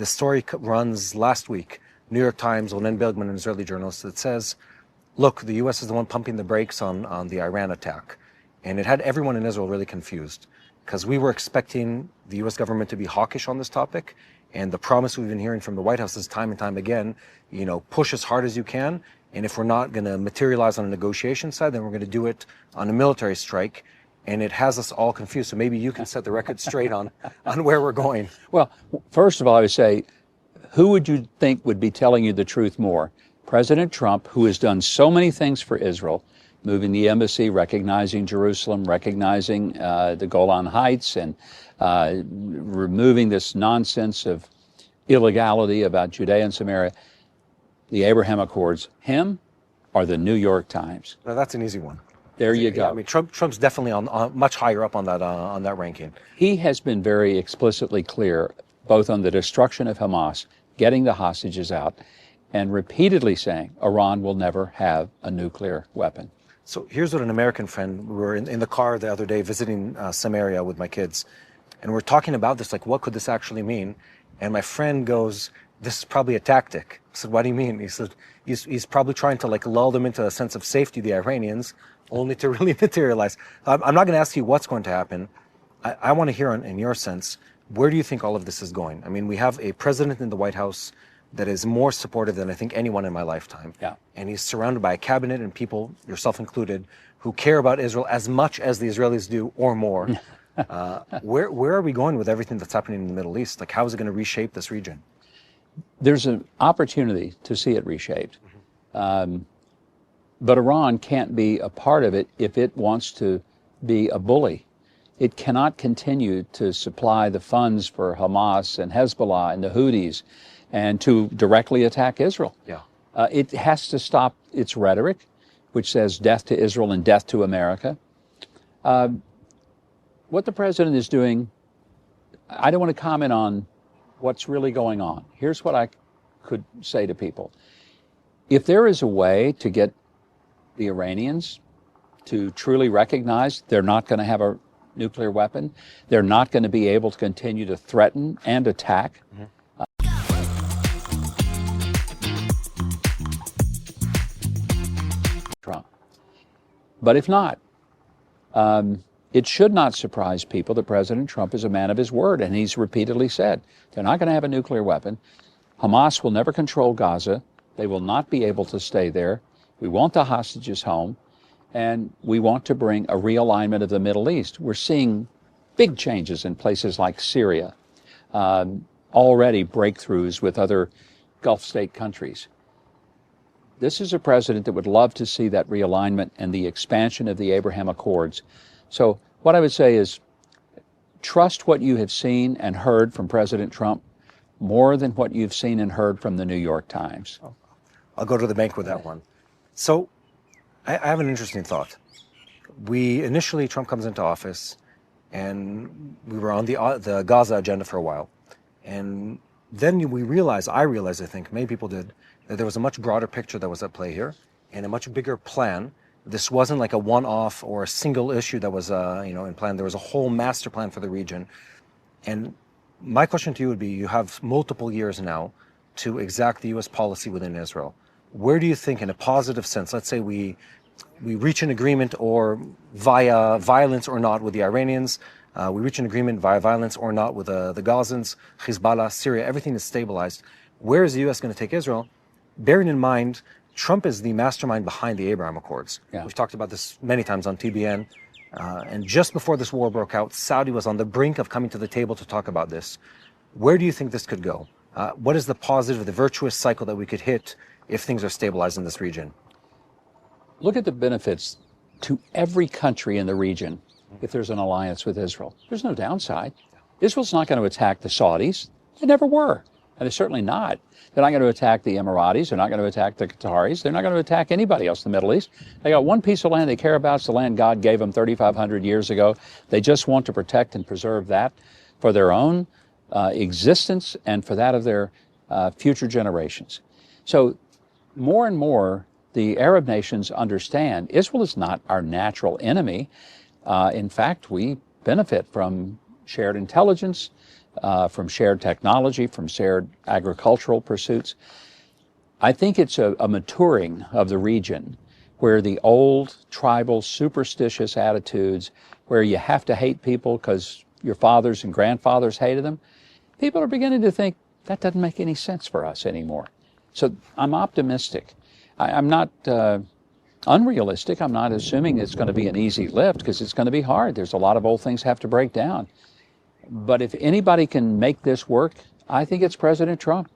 the story runs last week, New York Times, Onen Bergman, an Israeli journalist, that says, look, the U.S. is the one pumping the brakes on the Iran attack. And it had everyone in Israel really confused, because we were expecting the U.S. government to be hawkish on this topic. And the promise we've been hearing from the White House is time and time again, push as hard as you can. And if we're not going to materialize on a negotiation side, then we're going to do it on a military strike. And it has us all confused. So maybe you can set the record straight on where we're going. Well, first of all, I would say, who would you think would be telling you the truth more? President Trump, who has done so many things for Israel, moving the embassy, recognizing Jerusalem, recognizing the Golan Heights, and removing this nonsense of illegality about Judea and Samaria, the Abraham Accords, him or the New York Times? Now, that's an easy one. There you go. Yeah, I mean, Trump's definitely on much higher up on that ranking. He has been very explicitly clear, both on the destruction of Hamas, getting the hostages out, and repeatedly saying Iran will never have a nuclear weapon. So here's what an American friend, we were in the car the other day visiting Samaria with my kids, and we're talking about this, like, what could this actually mean? And my friend goes, this is probably a tactic. I said, what do you mean? He said, he's probably trying to lull them into a sense of safety, the Iranians, only to really materialize. I'm not going to ask you what's going to happen. I want to hear, in your sense, where do you think all of this is going? I mean, we have a president in the White House that is more supportive than I think anyone in my lifetime. Yeah. And he's surrounded by a cabinet and people, yourself included, who care about Israel as much as the Israelis do or more. Where are we going with everything that's happening in the Middle East? How is it going to reshape this region? There's an opportunity to see it reshaped. But Iran can't be a part of it if it wants to be a bully. It cannot continue to supply the funds for Hamas and Hezbollah and the Houthis and to directly attack Israel. Yeah. It has to stop its rhetoric, which says death to Israel and death to America. What the president is doing, I don't want to comment on what's really going on. Here's what I could say to people. If there is a way to get the Iranians to truly recognize they're not going to have a nuclear weapon, they're not going to be able to continue to threaten and attack. Trump. But if not, it should not surprise people that President Trump is a man of his word, and he's repeatedly said they're not going to have a nuclear weapon. Hamas will never control Gaza. They will not be able to stay there. We want the hostages home, and we want to bring a realignment of the Middle East. We're seeing big changes in places like Syria, already breakthroughs with other Gulf state countries. This is a president that would love to see that realignment and the expansion of the Abraham Accords. So what I would say is trust what you have seen and heard from President Trump more than what you've seen and heard from the New York Times. I'll go to the bank with that one. So I have an interesting thought. Trump comes into office, and we were on the Gaza agenda for a while. And then I realized, I think many people did, that there was a much broader picture that was at play here and a much bigger plan. This wasn't like a one-off or a single issue that was in plan. There was a whole master plan for the region. And my question to you would be, you have multiple years now to exact the U.S. policy within Israel. Where do you think, in a positive sense, let's say we reach an agreement or via violence or not with the Iranians, we reach an agreement via violence or not with the Gazans, Hezbollah, Syria, everything is stabilized. Where is the U.S. going to take Israel? Bearing in mind, Trump is the mastermind behind the Abraham Accords. Yeah. We've talked about this many times on TBN. And just before this war broke out, Saudi was on the brink of coming to the table to talk about this. Where do you think this could go? What is the positive, the virtuous cycle that we could hit if things are stabilized in this region? Look at the benefits to every country in the region if there's an alliance with Israel. There's no downside. Israel's not going to attack the Saudis. They never were. And they're certainly not. They're not going to attack the Emiratis. They're not going to attack the Qataris. They're not going to attack anybody else in the Middle East. They got one piece of land they care about. It's the land God gave them 3,500 years ago. They just want to protect and preserve that for their own existence and for that of their future generations. So more and more, the Arab nations understand Israel is not our natural enemy. In fact, we benefit from shared intelligence, from shared technology, from shared agricultural pursuits. I think it's a maturing of the region where the old tribal superstitious attitudes, where you have to hate people because your fathers and grandfathers hated them, people are beginning to think that doesn't make any sense for us anymore. So I'm optimistic. I'm not unrealistic. I'm not assuming it's going to be an easy lift, because it's going to be hard. There's a lot of old things have to break down. But if anybody can make this work, I think it's President Trump.